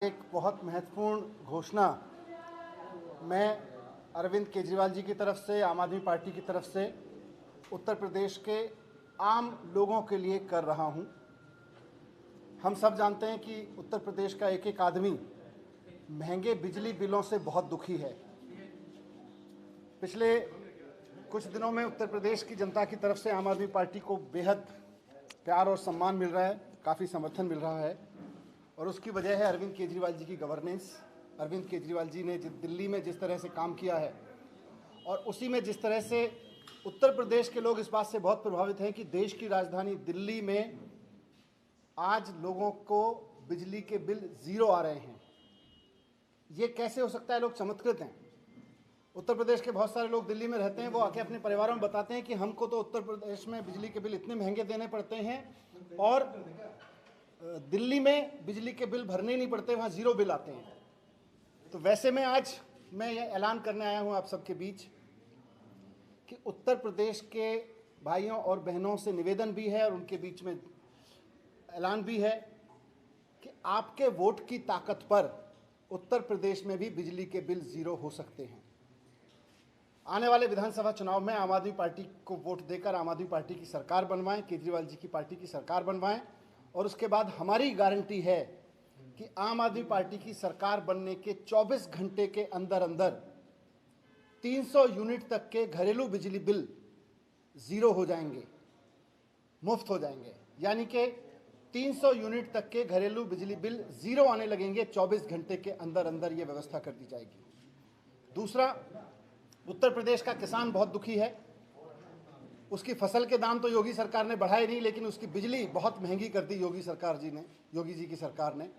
एक बहुत महत्वपूर्ण घोषणा मैं अरविंद केजरीवाल जी की तरफ से, आम आदमी पार्टी की तरफ से उत्तर प्रदेश के आम लोगों के लिए कर रहा हूं। हम सब जानते हैं कि उत्तर प्रदेश का एक एक आदमी महंगे बिजली बिलों से बहुत दुखी है। पिछले कुछ दिनों में उत्तर प्रदेश की जनता की तरफ से आम आदमी पार्टी को बेहद प्यार और सम्मान मिल रहा है, काफ़ी समर्थन मिल रहा है और उसकी वजह है अरविंद केजरीवाल जी की गवर्नेंस। अरविंद केजरीवाल जी ने दिल्ली में जिस तरह से काम किया है और उसी में जिस तरह से उत्तर प्रदेश के लोग इस बात से बहुत प्रभावित हैं कि देश की राजधानी दिल्ली में आज लोगों को बिजली के बिल ज़ीरो आ रहे हैं। ये कैसे हो सकता है? लोग चमत्कृत हैं। उत्तर प्रदेश के बहुत सारे लोग दिल्ली में रहते हैं, वो आके अपने परिवारों में बताते हैं कि हमको तो उत्तर प्रदेश में बिजली के बिल इतने महंगे देने पड़ते हैं और दिल्ली में बिजली के बिल भरने ही नहीं पड़ते, वहाँ ज़ीरो बिल आते हैं। तो वैसे में आज मैं ये ऐलान करने आया हूँ आप सबके बीच कि उत्तर प्रदेश के भाइयों और बहनों से निवेदन भी है और उनके बीच में ऐलान भी है कि आपके वोट की ताकत पर उत्तर प्रदेश में भी बिजली के बिल ज़ीरो हो सकते हैं। आने वाले विधानसभा चुनाव में आम आदमी पार्टी को वोट देकर आम आदमी पार्टी की सरकार बनवाएं, केजरीवाल जी की पार्टी की सरकार बनवाएं और उसके बाद हमारी गारंटी है कि आम आदमी पार्टी की सरकार बनने के 24 घंटे के अंदर अंदर 300 यूनिट तक के घरेलू बिजली बिल ज़ीरो हो जाएंगे, मुफ्त हो जाएंगे। यानी कि 300 यूनिट तक के घरेलू बिजली बिल ज़ीरो आने लगेंगे। 24 घंटे के अंदर अंदर ये व्यवस्था कर दी जाएगी। दूसरा, उत्तर प्रदेश का किसान बहुत दुखी है। उसकी फसल के दाम तो योगी सरकार ने बढ़ाए नहीं, लेकिन उसकी बिजली बहुत महंगी कर दी योगी जी की सरकार ने।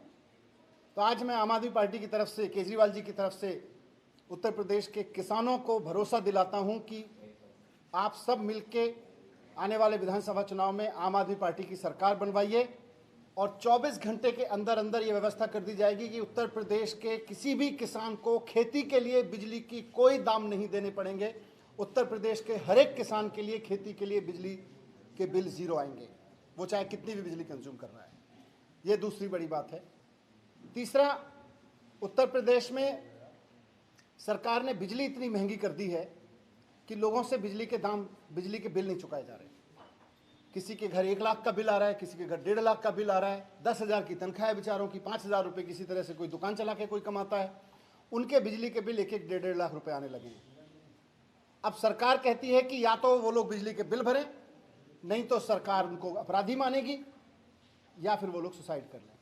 तो आज मैं आम आदमी पार्टी की तरफ से, केजरीवाल जी की तरफ से उत्तर प्रदेश के किसानों को भरोसा दिलाता हूं कि आप सब मिलके आने वाले विधानसभा चुनाव में आम आदमी पार्टी की सरकार बनवाइए और 24 घंटे के अंदर अंदर ये व्यवस्था कर दी जाएगी कि उत्तर प्रदेश के किसी भी किसान को खेती के लिए बिजली की कोई दाम नहीं देने पड़ेंगे। उत्तर प्रदेश के हर एक किसान के लिए खेती के लिए बिजली के बिल ज़ीरो आएंगे, वो चाहे कितनी भी बिजली कंज्यूम कर रहा है। ये दूसरी बड़ी बात है। तीसरा, उत्तर प्रदेश में सरकार ने बिजली इतनी महंगी कर दी है कि लोगों से बिजली के बिल नहीं चुकाए जा रहे। किसी के घर 1 लाख का बिल आ रहा है, किसी के घर 1.5 लाख का बिल आ रहा है। 10,000 की तनख्वाह है बेचारों की, 5,000 रुपये किसी तरह से कोई दुकान चला के कोई कमाता है, उनके बिजली के बिल 1-1, 1.5 लाख रुपए आने लगे हैं। अब सरकार कहती है कि या तो वो लोग बिजली के बिल भरें, नहीं तो सरकार उनको अपराधी मानेगी, या फिर वो लोग सुसाइड कर लें।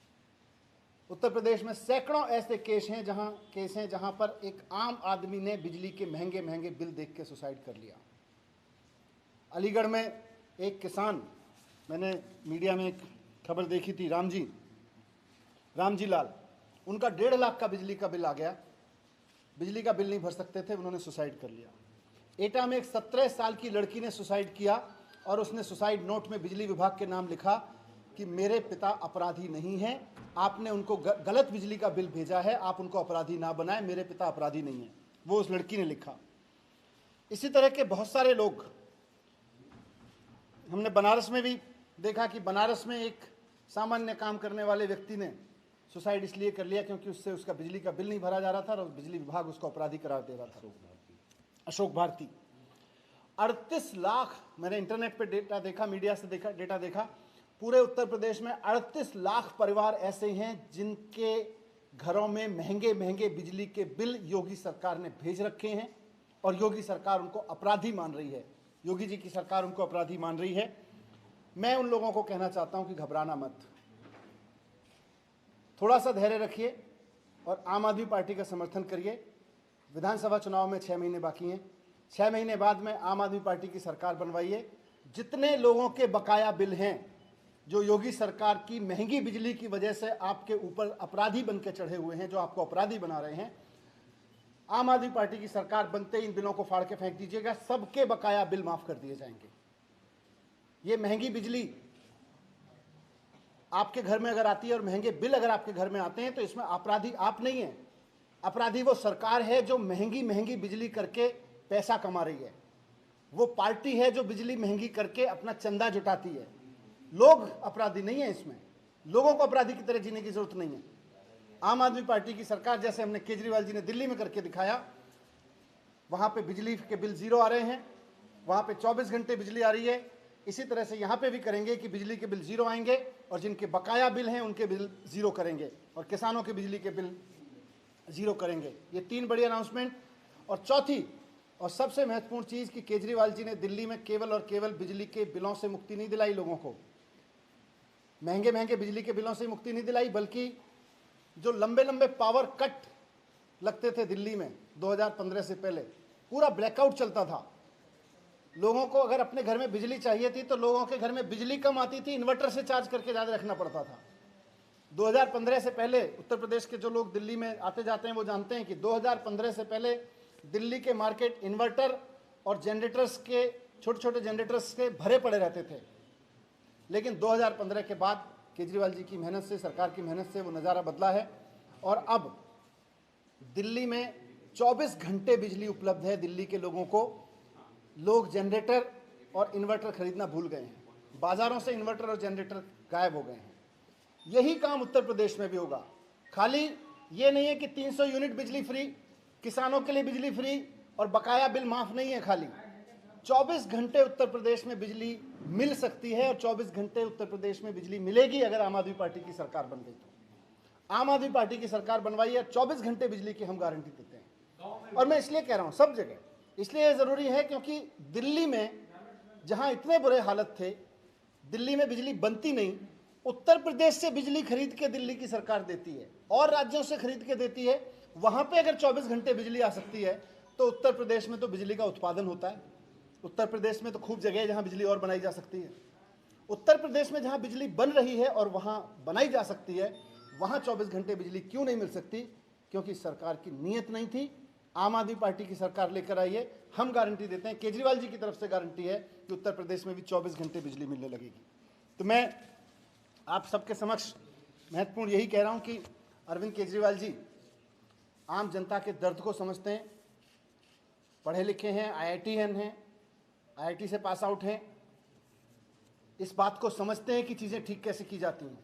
उत्तर प्रदेश में सैकड़ों ऐसे केस हैं जहां पर एक आम आदमी ने बिजली के महंगे महंगे बिल देख के सुसाइड कर लिया। अलीगढ़ में एक किसान, मैंने मीडिया में एक खबर देखी थी, रामजी लाल, उनका 1.5 लाख का बिजली का बिल आ गया। बिजली का बिल नहीं भर सकते थे, उन्होंने सुसाइड कर लिया। एटा में एक 17 साल की लड़की ने सुसाइड किया और उसने सुसाइड नोट में बिजली विभाग के नाम लिखा कि मेरे पिता अपराधी नहीं हैं, आपने उनको गलत बिजली का बिल भेजा है, आप उनको अपराधी ना बनाएं, मेरे पिता अपराधी नहीं हैं। वो उस लड़की ने लिखा। इसी तरह के बहुत सारे लोग हमने बनारस में भी देखा कि बनारस में एक सामान्य काम करने वाले व्यक्ति ने सुसाइड इसलिए कर लिया क्योंकि उससे उसका बिजली का बिल नहीं भरा जा रहा था और बिजली विभाग उसको अपराधी करार दे रहा था। अशोक भारती। 38 लाख, मैंने इंटरनेट पे डेटा देखा, मीडिया से देखा, डेटा देखा, पूरे उत्तर प्रदेश में 38 लाख परिवार ऐसे हैं जिनके घरों में महंगे महंगे बिजली के बिल योगी सरकार ने भेज रखे हैं और योगी सरकार उनको अपराधी मान रही है। योगी जी की सरकार उनको अपराधी मान रही है। मैं उन लोगों को कहना चाहता हूं कि घबराना मत, थोड़ा सा धैर्य रखिए और आम आदमी पार्टी का समर्थन करिए। विधानसभा चुनाव में 6 महीने बाकी हैं। 6 महीने बाद में आम आदमी पार्टी की सरकार बनवाइए। जितने लोगों के बकाया बिल हैं, जो योगी सरकार की महंगी बिजली की वजह से आपके ऊपर अपराधी बन के चढ़े हुए हैं, जो आपको अपराधी बना रहे हैं, आम आदमी पार्टी की सरकार बनते ही इन बिलों को फाड़ के फेंक दीजिएगा। सबके बकाया बिल माफ कर दिए जाएंगे। ये महंगी बिजली आपके घर में अगर आती है और महंगे बिल अगर आपके घर में आते हैं तो इसमें अपराधी आप नहीं हैं, अपराधी वो सरकार है जो महंगी महंगी बिजली करके पैसा कमा रही है। वो पार्टी है जो बिजली महंगी करके अपना चंदा जुटाती है। लोग अपराधी नहीं है, इसमें लोगों को अपराधी की तरह जीने की जरूरत नहीं है। आम आदमी पार्टी की सरकार, जैसे हमने केजरीवाल जी ने दिल्ली में करके दिखाया, वहाँ पे बिजली के बिल जीरो आ रहे हैं, वहाँ पे 24 घंटे बिजली आ रही है। इसी तरह से यहाँ पे भी करेंगे कि बिजली के बिल जीरो आएंगे और जिनके बकाया बिल हैं उनके बिल जीरो करेंगे और किसानों के बिजली के बिल जीरो करेंगे। ये 3 बड़ी अनाउंसमेंट। और चौथी और सबसे महत्वपूर्ण चीज़ कि केजरीवाल जी ने दिल्ली में केवल और केवल बिजली के बिलों से मुक्ति नहीं दिलाई लोगों को, महंगे महंगे बिजली के बिलों से मुक्ति नहीं दिलाई, बल्कि जो लंबे लंबे पावर कट लगते थे दिल्ली में 2015 से पहले, पूरा ब्लैकआउट चलता था। लोगों को अगर अपने घर में बिजली चाहिए थी तो लोगों के घर में बिजली कम आती थी, इन्वर्टर से चार्ज करके ज़्यादा रखना पड़ता था। 2015 से पहले उत्तर प्रदेश के जो लोग दिल्ली में आते जाते हैं वो जानते हैं कि 2015 से पहले दिल्ली के मार्केट इन्वर्टर और जनरेटर्स के, छोटे छोटे जनरेटर्स के भरे पड़े रहते थे। लेकिन 2015 के बाद केजरीवाल जी की मेहनत से, सरकार की मेहनत से वो नज़ारा बदला है और अब दिल्ली में 24 घंटे बिजली उपलब्ध है दिल्ली के लोगों को। लोग जनरेटर और इन्वर्टर खरीदना भूल गए हैं, बाज़ारों से इन्वर्टर और जनरेटर गायब हो गए हैं। यही काम उत्तर प्रदेश में भी होगा। खाली ये नहीं है कि 300 यूनिट बिजली फ्री, किसानों के लिए बिजली फ्री और बकाया बिल माफ़ नहीं है। खाली 24 घंटे उत्तर प्रदेश में बिजली मिल सकती है और 24 घंटे उत्तर प्रदेश में बिजली मिलेगी अगर आम आदमी पार्टी की सरकार बन गई तो। आम आदमी पार्टी की सरकार बनवाई है, 24 घंटे बिजली की हम गारंटी देते हैं। और मैं इसलिए कह रहा हूँ सब जगह, इसलिए ज़रूरी है क्योंकि दिल्ली में जहाँ इतने बुरे हालत थे, दिल्ली में बिजली बनती नहीं, उत्तर प्रदेश से बिजली खरीद के दिल्ली की सरकार देती है और राज्यों से खरीद के देती है। वहाँ पे अगर 24 घंटे बिजली आ सकती है तो उत्तर प्रदेश में तो बिजली का उत्पादन होता है। उत्तर प्रदेश में तो खूब जगह है जहाँ बिजली और बनाई जा सकती है। उत्तर प्रदेश में जहाँ बिजली बन रही है और वहाँ बनाई जा सकती है, वहाँ 24 घंटे बिजली क्यों नहीं मिल सकती? क्योंकि सरकार की नीयत नहीं थी। आम आदमी पार्टी की सरकार लेकर आई है। हम गारंटी देते हैं, केजरीवाल जी की तरफ से गारंटी है कि उत्तर प्रदेश में भी 24 घंटे बिजली मिलने लगेगी। तो मैं आप सबके समक्ष महत्वपूर्ण यही कह रहा हूं कि अरविंद केजरीवाल जी आम जनता के दर्द को समझते हैं, पढ़े लिखे हैं, IITN हैं, IIT से पास आउट हैं, इस बात को समझते हैं कि चीज़ें ठीक कैसे की जाती हैं,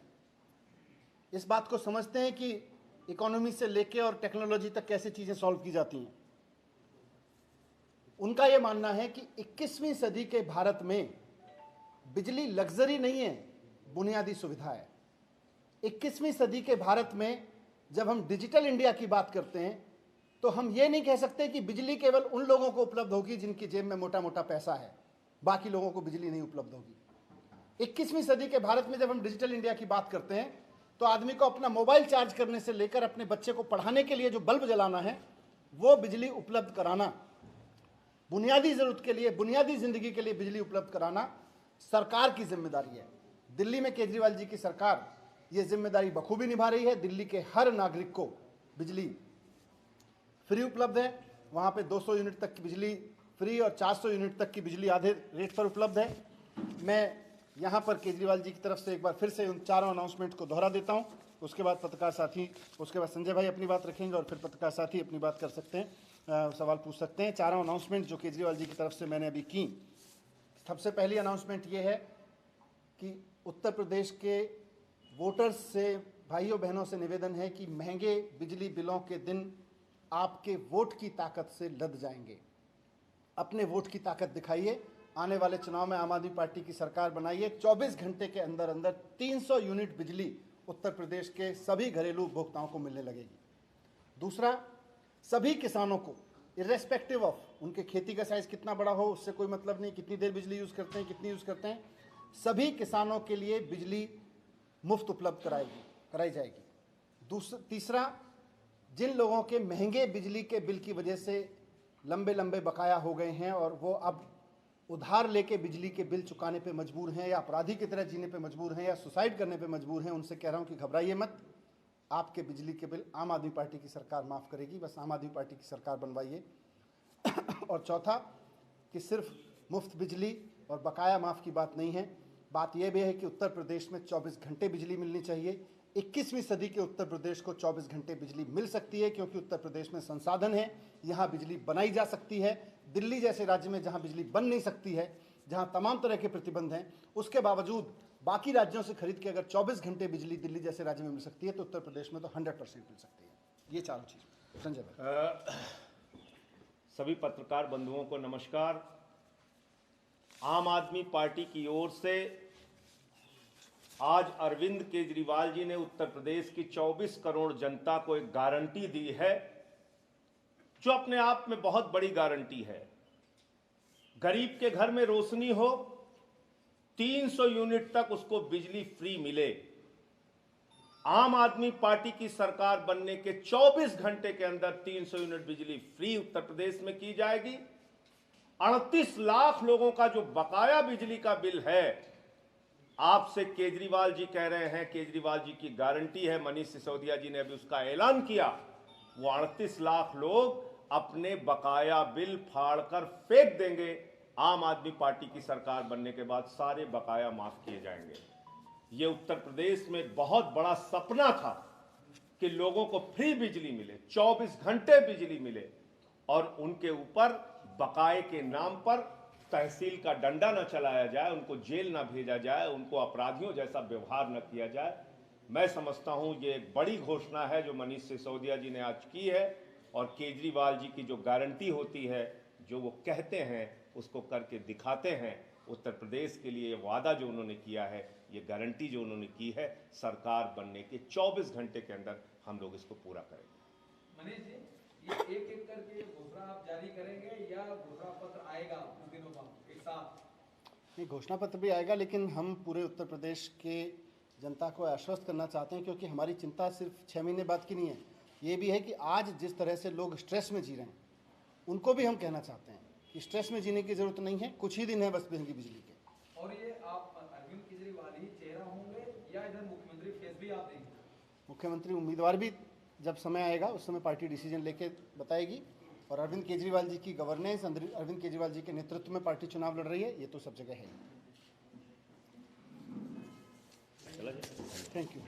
इस बात को समझते हैं कि इकोनॉमी से लेके और टेक्नोलॉजी तक कैसे चीज़ें सॉल्व की जाती हैं। उनका ये मानना है कि 21वीं सदी के भारत में बिजली लग्जरी नहीं है, बुनियादी सुविधा है। 21वीं सदी के भारत में जब हम डिजिटल इंडिया की बात करते हैं तो हम ये नहीं कह सकते कि बिजली केवल उन लोगों को उपलब्ध होगी जिनकी जेब में मोटा मोटा पैसा है, बाकी लोगों को बिजली नहीं उपलब्ध होगी। 21वीं सदी के भारत में जब हम डिजिटल इंडिया की बात करते हैं तो आदमी को अपना मोबाइल चार्ज करने से लेकर अपने बच्चे को पढ़ाने के लिए जो बल्ब जलाना है वो बिजली उपलब्ध कराना, बुनियादी ज़रूरत के लिए, बुनियादी ज़िंदगी के लिए बिजली उपलब्ध कराना सरकार की जिम्मेदारी है। दिल्ली में केजरीवाल जी की सरकार ये जिम्मेदारी बखूबी निभा रही है। दिल्ली के हर नागरिक को बिजली फ्री उपलब्ध है। वहाँ पे 200 यूनिट तक की बिजली फ्री और 400 यूनिट तक की बिजली आधे रेट पर उपलब्ध है। मैं यहाँ पर केजरीवाल जी की तरफ से एक बार फिर से उन चारों अनाउंसमेंट को दोहरा देता हूँ। उसके बाद पत्रकार साथी, उसके बाद संजय भाई अपनी बात रखेंगे और फिर पत्रकार साथी अपनी बात कर सकते हैं, सवाल पूछ सकते हैं। चारों अनाउंसमेंट जो केजरीवाल जी की तरफ से मैंने अभी की, सबसे पहली अनाउंसमेंट ये है कि उत्तर प्रदेश के वोटर्स से, भाइयों बहनों से निवेदन है कि महंगे बिजली बिलों के दिन आपके वोट की ताकत से लद जाएंगे। अपने वोट की ताकत दिखाइए। आने वाले चुनाव में आम आदमी पार्टी की सरकार बनाइए। 24 घंटे के अंदर अंदर 300 यूनिट बिजली उत्तर प्रदेश के सभी घरेलू उपभोक्ताओं को मिलने लगेगी। दूसरा, सभी किसानों को इर्रेस्पेक्टिव ऑफ उनके खेती का साइज़ कितना बड़ा हो, उससे कोई मतलब नहीं, कितनी देर बिजली यूज़ करते हैं, कितनी यूज़ करते हैं, सभी किसानों के लिए बिजली मुफ्त उपलब्ध कराई जाएगी। तीसरा, जिन लोगों के महंगे बिजली के बिल की वजह से लंबे लंबे बकाया हो गए हैं और वो अब उधार लेके बिजली के बिल चुकाने पे मजबूर हैं या अपराधी की तरह जीने पे मजबूर हैं या सुसाइड करने पे मजबूर हैं, उनसे कह रहा हूँ कि घबराइए मत, आपके बिजली के बिल आम आदमी पार्टी की सरकार माफ़ करेगी। बस आम आदमी पार्टी की सरकार बनवाइए। और चौथा कि सिर्फ मुफ्त बिजली और बकाया माफ़ की बात नहीं है, बात यह भी है कि उत्तर प्रदेश में 24 घंटे बिजली मिलनी चाहिए। 21वीं सदी के उत्तर प्रदेश को 24 घंटे बिजली मिल सकती है क्योंकि उत्तर प्रदेश में संसाधन है, यहाँ बिजली बनाई जा सकती है। दिल्ली जैसे राज्य में जहाँ बिजली बन नहीं सकती है, जहाँ तमाम तरह के प्रतिबंध हैं, उसके बावजूद बाकी राज्यों से खरीद के अगर 24 घंटे बिजली दिल्ली जैसे राज्य में मिल सकती है तो उत्तर प्रदेश में तो 100% मिल सकती है। ये चारों चीज़। संजय भाई। सभी पत्रकार बंधुओं को नमस्कार। आम आदमी पार्टी की ओर से आज अरविंद केजरीवाल जी ने उत्तर प्रदेश की 24 करोड़ जनता को एक गारंटी दी है, जो अपने आप में बहुत बड़ी गारंटी है। गरीब के घर में रोशनी हो, 300 यूनिट तक उसको बिजली फ्री मिले। आम आदमी पार्टी की सरकार बनने के 24 घंटे के अंदर 300 यूनिट बिजली फ्री उत्तर प्रदेश में की जाएगी। 38 लाख लोगों का जो बकाया बिजली का बिल है, आपसे केजरीवाल जी कह रहे हैं, केजरीवाल जी की गारंटी है, मनीष सिसोदिया जी ने अभी उसका ऐलान किया, वो 38 लाख लोग अपने बकाया बिल फाड़कर फेंक देंगे। आम आदमी पार्टी की सरकार बनने के बाद सारे बकाया माफ किए जाएंगे। ये उत्तर प्रदेश में बहुत बड़ा सपना था कि लोगों को फ्री बिजली मिले, 24 घंटे बिजली मिले और उनके ऊपर बकाए के नाम पर तहसील का डंडा न चलाया जाए, उनको जेल न भेजा जाए, उनको अपराधियों जैसा व्यवहार न किया जाए। मैं समझता हूं ये एक बड़ी घोषणा है जो मनीष सिसोदिया जी ने आज की है, और केजरीवाल जी की जो गारंटी होती है, जो वो कहते हैं उसको करके दिखाते हैं। उत्तर प्रदेश के लिए वादा जो उन्होंने किया है, ये गारंटी जो उन्होंने की है, सरकार बनने के 24 घंटे के अंदर हम लोग इसको पूरा करेंगे। मनीष जी, ये एक करके घोषणा आप जारी करेंगे या घोषणा पत्र आएगा कुछ दिनों बाद एक साथ? नहीं, घोषणा पत्र भी आएगा, लेकिन हम पूरे उत्तर प्रदेश के जनता को आश्वस्त करना चाहते हैं, क्योंकि हमारी चिंता सिर्फ 6 महीने बाद की नहीं है। ये भी है कि आज जिस तरह से लोग स्ट्रेस में जी रहे हैं, उनको भी हम कहना चाहते हैं कि स्ट्रेस में जीने की जरूरत नहीं है, कुछ ही दिन है बस महंगी बिजली के। और ये आप अरविंद केजरीवाल ही चेहरा होंगे या इधर मुख्यमंत्री फेस भी आप देंगे? मुख्यमंत्री उम्मीदवार भी जब समय आएगा उस समय पार्टी डिसीजन लेके बताएगी, और अरविंद केजरीवाल जी की गवर्नेंस, अरविंद केजरीवाल जी के नेतृत्व में पार्टी चुनाव लड़ रही है, ये तो सब जगह है। Thank you.